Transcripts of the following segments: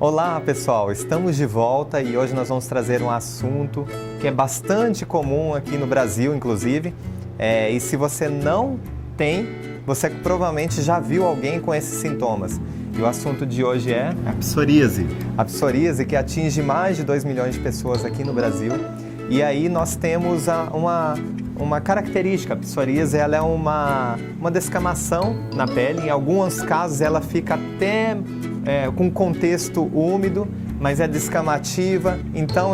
Olá pessoal, estamos de volta e hoje nós vamos trazer um assunto que é bastante comum aqui no Brasil, inclusive, e se você não tem, você provavelmente já viu alguém com esses sintomas. E o assunto de hoje é a psoríase. A psoríase, que atinge mais de 2 milhões de pessoas aqui no Brasil. E aí nós temos uma característica. A psoríase, ela é uma descamação na pele. Em alguns casos ela fica até com contexto úmido, mas é descamativa. Então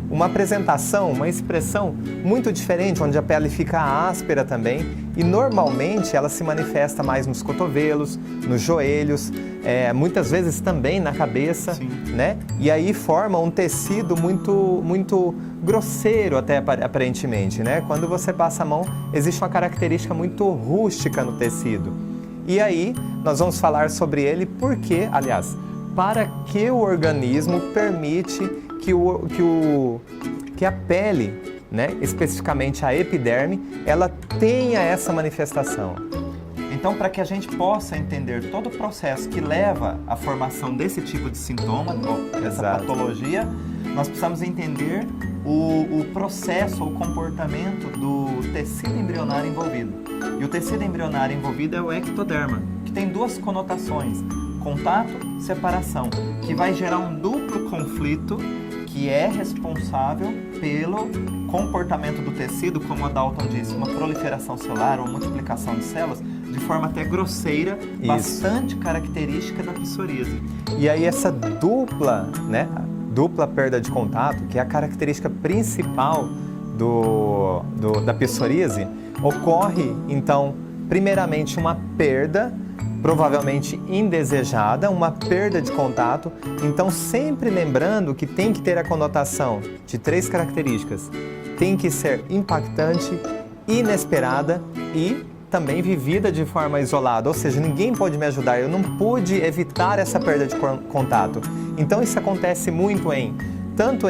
uma apresentação, uma expressão muito diferente, onde a pele fica áspera também. E normalmente ela se manifesta mais nos cotovelos, nos joelhos, muitas vezes também na cabeça, né? E aí forma um tecido muito grosseiro até aparentemente, né? Quando você passa a mão, existe uma característica muito rústica no tecido. E aí nós vamos falar sobre ele porque, aliás, para que o organismo permite que a pele, né, especificamente a epiderme, ela tenha essa manifestação. Então, para que a gente possa entender todo o processo que leva à formação desse tipo de sintoma, dessa patologia, nós precisamos entender o processo, o comportamento do tecido embrionário envolvido. E o tecido embrionário envolvido é o ectoderma, que tem duas conotações: contato, separação, que vai gerar um duplo conflito que é responsável pelo comportamento do tecido, como a Dalton disse, uma proliferação celular ou multiplicação de células, de forma até grosseira, bastante característica da psoríase. E aí essa dupla perda de contato, que é a característica principal da psoríase, ocorre então, primeiramente, uma perda, provavelmente indesejada, uma perda de contato. Então, sempre lembrando que tem que ter a conotação de 3 características. Tem que ser impactante, inesperada e também vivida de forma isolada. Ou seja, ninguém pode me ajudar, eu não pude evitar essa perda de contato. Então, isso acontece muito tanto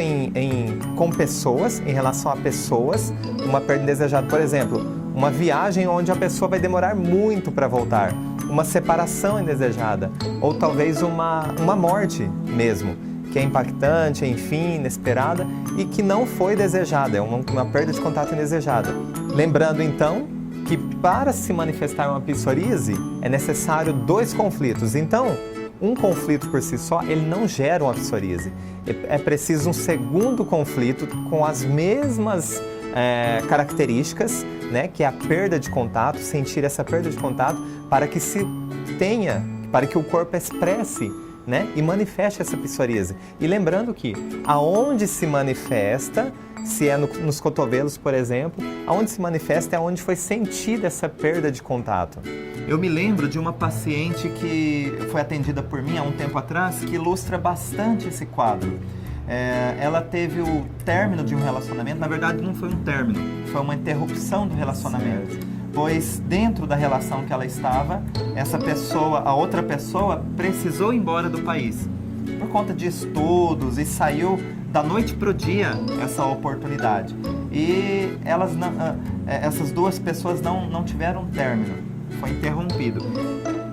com pessoas, em relação a pessoas, uma perda indesejada, por exemplo, uma viagem onde a pessoa vai demorar muito para voltar, uma separação indesejada, ou talvez uma morte mesmo, que é impactante, enfim, inesperada e que não foi desejada, é uma perda de contato indesejada. Lembrando então que para se manifestar uma psoríase é necessário 2 conflitos. Então, um conflito por si só, ele não gera uma psoríase. É preciso um segundo conflito com as mesmas características, né, que é a perda de contato, sentir essa perda de contato, para que o corpo expresse, né, e manifeste essa psoríase. E lembrando que aonde se manifesta, se é nos cotovelos, por exemplo, aonde se manifesta é onde foi sentida essa perda de contato. Eu me lembro de uma paciente que foi atendida por mim há um tempo atrás, que ilustra bastante esse quadro. Ela teve o término de um relacionamento, na verdade não foi um término, foi uma interrupção do relacionamento. Pois dentro da relação que ela estava, a outra pessoa precisou ir embora do país por conta de estudos e saiu da noite para o dia essa oportunidade. E essas duas pessoas não tiveram término, foi interrompido.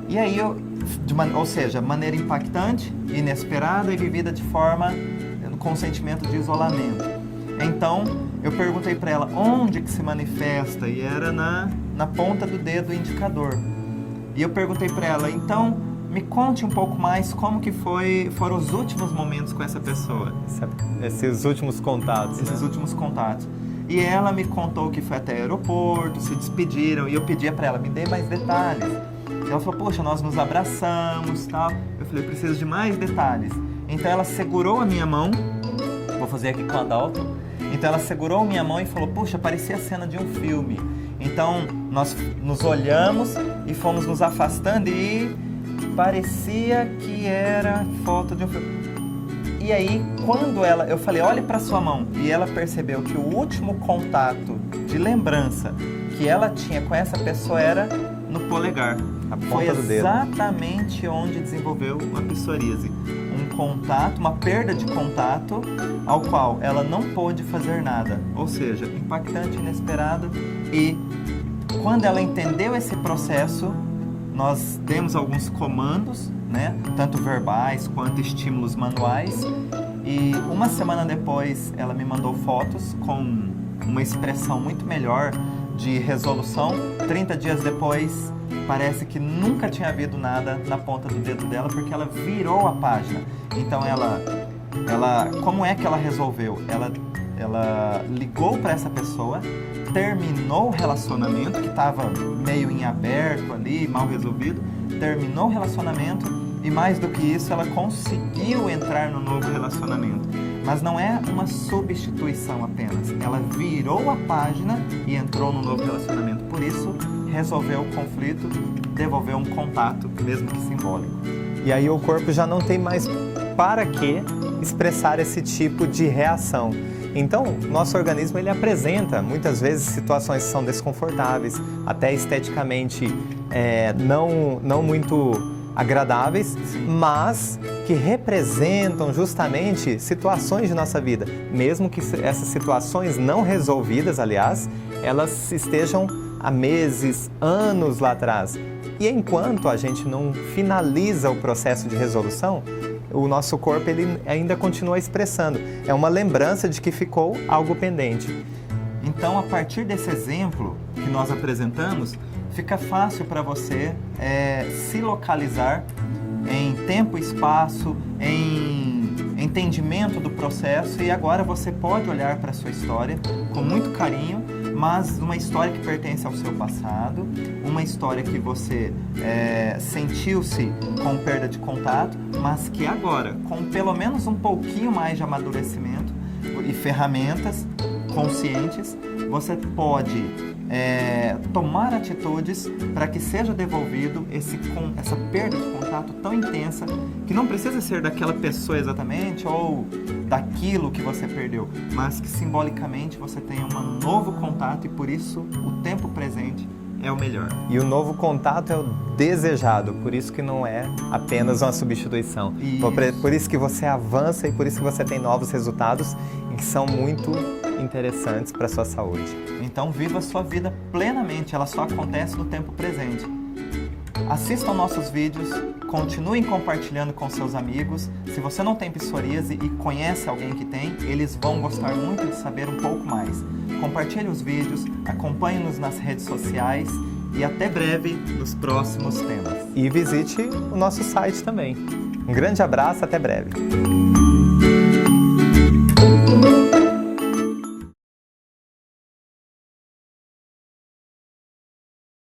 E aí, ou seja, maneira impactante, inesperada e vivida de forma com sentimento de isolamento. Então, eu perguntei para ela onde que se manifesta, e era na ponta do dedo indicador. E eu perguntei para ela, então, me conte um pouco mais como que foram os últimos momentos com essa pessoa. Esses últimos contatos. Esses últimos contatos. E ela me contou que foi até o aeroporto, se despediram, e eu pedia para ela, me dê mais detalhes. E ela falou, poxa, nós nos abraçamos, tal. Eu falei, eu preciso de mais detalhes. Então ela segurou a minha mão, vou fazer aqui com a Dalton. Então ela segurou a minha mão e falou, puxa, parecia a cena de um filme. Então nós nos olhamos e fomos nos afastando e parecia que era foto de um filme. E aí, quando eu falei, olhe para sua mão, e ela percebeu que o último contato de lembrança que ela tinha com essa pessoa era no polegar. A ponta Foi do dedo. exatamente onde desenvolveu a psoríase. Um contato, uma perda de contato, ao qual ela não pôde fazer nada. Ou seja, impactante, inesperado. E quando ela entendeu esse processo, nós demos alguns comandos, né? Tanto verbais quanto estímulos manuais. E uma semana depois ela me mandou fotos com uma expressão muito melhor de resolução. 30 dias depois, parece que nunca tinha havido nada na ponta do dedo dela, porque ela virou a página. Então como é que ela resolveu? Ela ligou para essa pessoa, terminou o relacionamento, que estava meio em aberto ali, mal resolvido, terminou o relacionamento e, mais do que isso, ela conseguiu entrar no novo relacionamento. Mas não é uma substituição apenas, ela virou a página e entrou no novo relacionamento. Por isso, resolveu o conflito, devolveu um contato, mesmo que simbólico. E aí o corpo já não tem mais para que expressar esse tipo de reação. Então, nosso organismo ele apresenta muitas vezes situações que são desconfortáveis, até esteticamente não muito agradáveis, mas que representam justamente situações de nossa vida. Mesmo que essas situações não resolvidas, aliás, elas estejam há meses, anos lá atrás. E enquanto a gente não finaliza o processo de resolução, o nosso corpo ele ainda continua expressando. É uma lembrança de que ficou algo pendente. Então, a partir desse exemplo que nós apresentamos, fica fácil para você se localizar em tempo e espaço, em entendimento do processo, e agora você pode olhar para a sua história com muito carinho, mas uma história que pertence ao seu passado, uma história que você sentiu-se com perda de contato, mas que agora, com pelo menos um pouquinho mais de amadurecimento e ferramentas conscientes, você pode tomar atitudes para que seja devolvido essa perda de contato tão intensa, que não precisa ser daquela pessoa exatamente ou daquilo que você perdeu, mas que simbolicamente você tenha um novo contato, e por isso o tempo presente é o melhor. E o novo contato é o desejado, por isso que não é apenas uma substituição. Por isso que você avança e por isso que você tem novos resultados e que são muito interessantes para a sua saúde. Então viva a sua vida plenamente, ela só acontece no tempo presente. Assistam nossos vídeos, continuem compartilhando com seus amigos. Se você não tem psoríase e conhece alguém que tem, eles vão gostar muito de saber um pouco mais. Compartilhe os vídeos, acompanhe-nos nas redes sociais e até breve nos próximos temas. E visite o nosso site também. Um grande abraço, até breve.